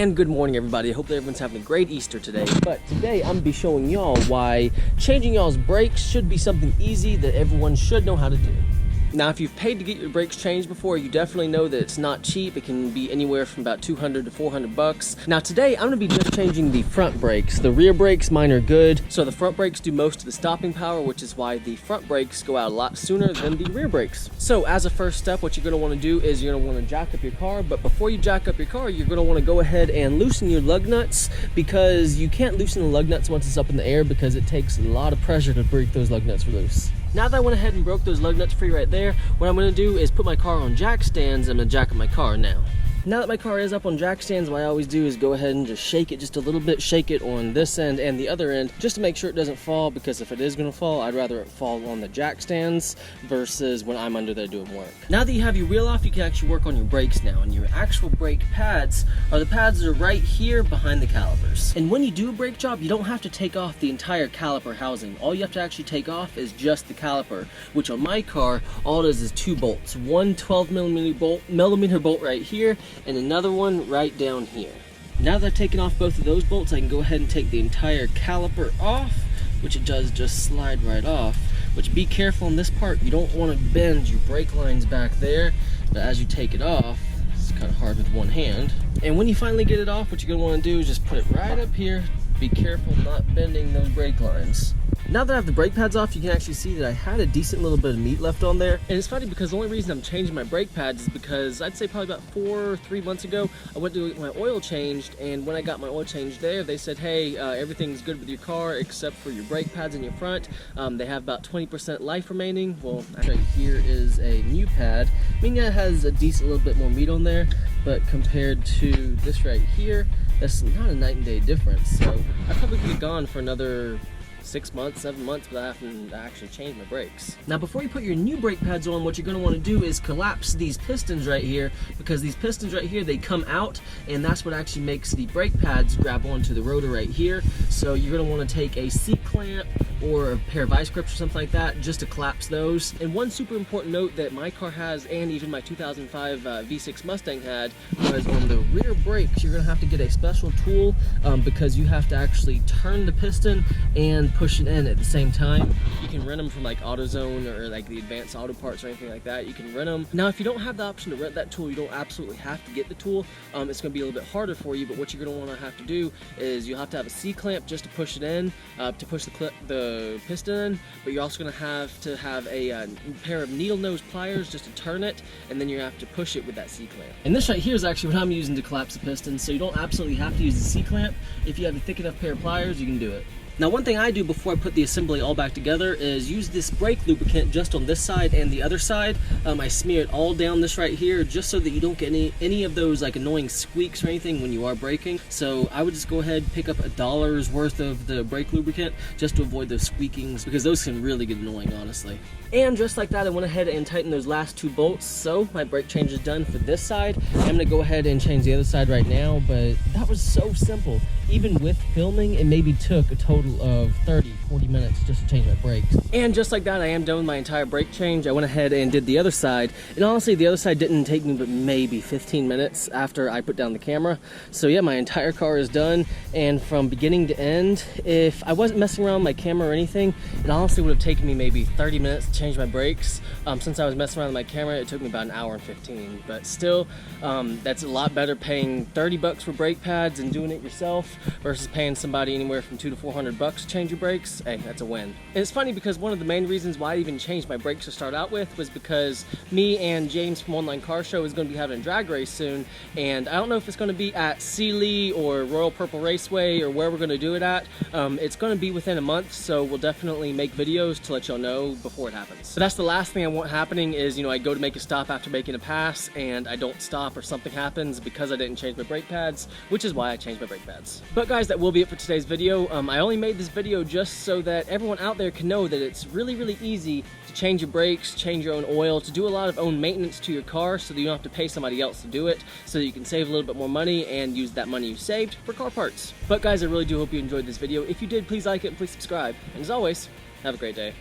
And good morning, everybody. I hope that everyone's having a great Easter today. But today I'm gonna be showing y'all why changing y'all's brakes should be something easy that everyone should know how to do. Now, if you've paid to get your brakes changed before, you definitely know that it's not cheap. It can be anywhere from about 200 to 400 bucks. Now today, I'm gonna be just changing the front brakes. The rear brakes, mine are good. So the front brakes do most of the stopping power, which is why the front brakes go out a lot sooner than the rear brakes. So as a first step, what you're gonna wanna do is you're gonna wanna jack up your car. But before you jack up your car, you're gonna wanna go ahead and loosen your lug nuts, because you can't loosen the lug nuts once it's up in the air because it takes a lot of pressure to break those lug nuts loose. Now that I went ahead and broke those lug nuts free right there, what I'm gonna do is put my car on jack stands. I'm gonna jack up my car now. Now that my car is up on jack stands, what I always do is go ahead and just shake it just a little bit, shake it on this end and the other end, just to make sure it doesn't fall, because if it is gonna fall, I'd rather it fall on the jack stands versus when I'm under there doing work. Now that you have your wheel off, you can actually work on your brakes now, and your actual brake pads are the pads that are right here behind the calipers. And when you do a brake job, you don't have to take off the entire caliper housing. All you have to actually take off is just the caliper, which on my car, all it is two bolts. One 12mm bolt right here, and another one right down here. Now that I've taken off both of those bolts, I can go ahead and take the entire caliper off, which it does just slide right off. Which, be careful on this part, you don't want to bend your brake lines back there, but as you take it off, it's kind of hard with one hand. And when you finally get it off, what you're going to want to do is just put it right up here. Be careful not bending those brake lines. Now that I have the brake pads off, you can actually see that I had a decent little bit of meat left on there. And it's funny because the only reason I'm changing my brake pads is because I'd say probably about 4 or 3 months ago, I went to get my oil changed, and when I got my oil changed there, they said, hey, everything's good with your car except for your brake pads in your front. They have about 20% life remaining. Well, actually here is a new pad. I mean, yeah, it has a decent little bit more meat on there, but compared to this right here, that's not a night and day difference. So I probably could have gone for another 6 months, 7 months without having to actually change my brakes. Now before you put your new brake pads on, what you're going to want to do is collapse these pistons right here, because these pistons right here, they come out, and that's what actually makes the brake pads grab onto the rotor right here. So you're going to want to take a C-clamp or a pair of vice grips or something like that just to collapse those. And one super important note that my car has, and even my 2005 V6 Mustang had, was on the rear brakes, you're going to have to get a special tool because you have to actually turn the piston and push it in at the same time. You can rent them from like AutoZone or like the Advanced Auto Parts or anything like that. You can rent them. Now if you don't have the option to rent that tool, you don't absolutely have to get the tool. It's going to be a little bit harder for you, but what you're going to want to have to do is you'll have to have a C-clamp just to push it in, to push the piston in, but you're also going to have a pair of needle nose pliers just to turn it, and then you have to push it with that C-clamp. And this right here is actually what I'm using to collapse the piston, so you don't absolutely have to use the C-clamp. If you have a thick enough pair of pliers, you can do it. Now one thing I do before I put the assembly all back together is use this brake lubricant just on this side and the other side. I smear it all down this right here just so that you don't get any of those like annoying squeaks or anything when you are braking. So I would just go ahead and pick up $1's worth of the brake lubricant just to avoid those squeakings, because those can really get annoying, honestly. And just like that, I went ahead and tightened those last 2 bolts. So my brake change is done for this side. I'm gonna go ahead and change the other side right now, but that was so simple. Even with filming, it maybe took a total of 30-40 minutes just to change my brakes. And just like that, I am done with my entire brake change. I went ahead and did the other side, and honestly the other side didn't take me but maybe 15 minutes after I put down the camera. So yeah, my entire car is done, and from beginning to end, if I wasn't messing around with my camera or anything, it honestly would have taken me maybe 30 minutes to change my brakes. Since I was messing around with my camera, it took me about 1 hour and 15, but still, that's a lot better paying 30 bucks for brake pads and doing it yourself versus paying somebody anywhere from 200 to 400 bucks to change your brakes. Hey, that's a win. And it's funny because one of the main reasons why I even changed my brakes to start out with was because me and James from Online Car Show is going to be having a drag race soon, and I don't know if it's going to be at Sealy or Royal Purple Raceway or where we're going to do it at. It's going to be within a month, so we'll definitely make videos to let y'all know before it happens. So that's the last thing I want happening is, you know, I go to make a stop after making a pass and I don't stop or something happens because I didn't change my brake pads, which is why I changed my brake pads. But guys, that will be it for today's video. I only made this video just so that everyone out there can know that it's really easy to change your brakes, change your own oil, to do a lot of own maintenance to your car so that you don't have to pay somebody else to do it, so that you can save a little bit more money and use that money you saved for car parts. But guys, I really do hope you enjoyed this video. If you did, please like it and please subscribe. And as always, have a great day.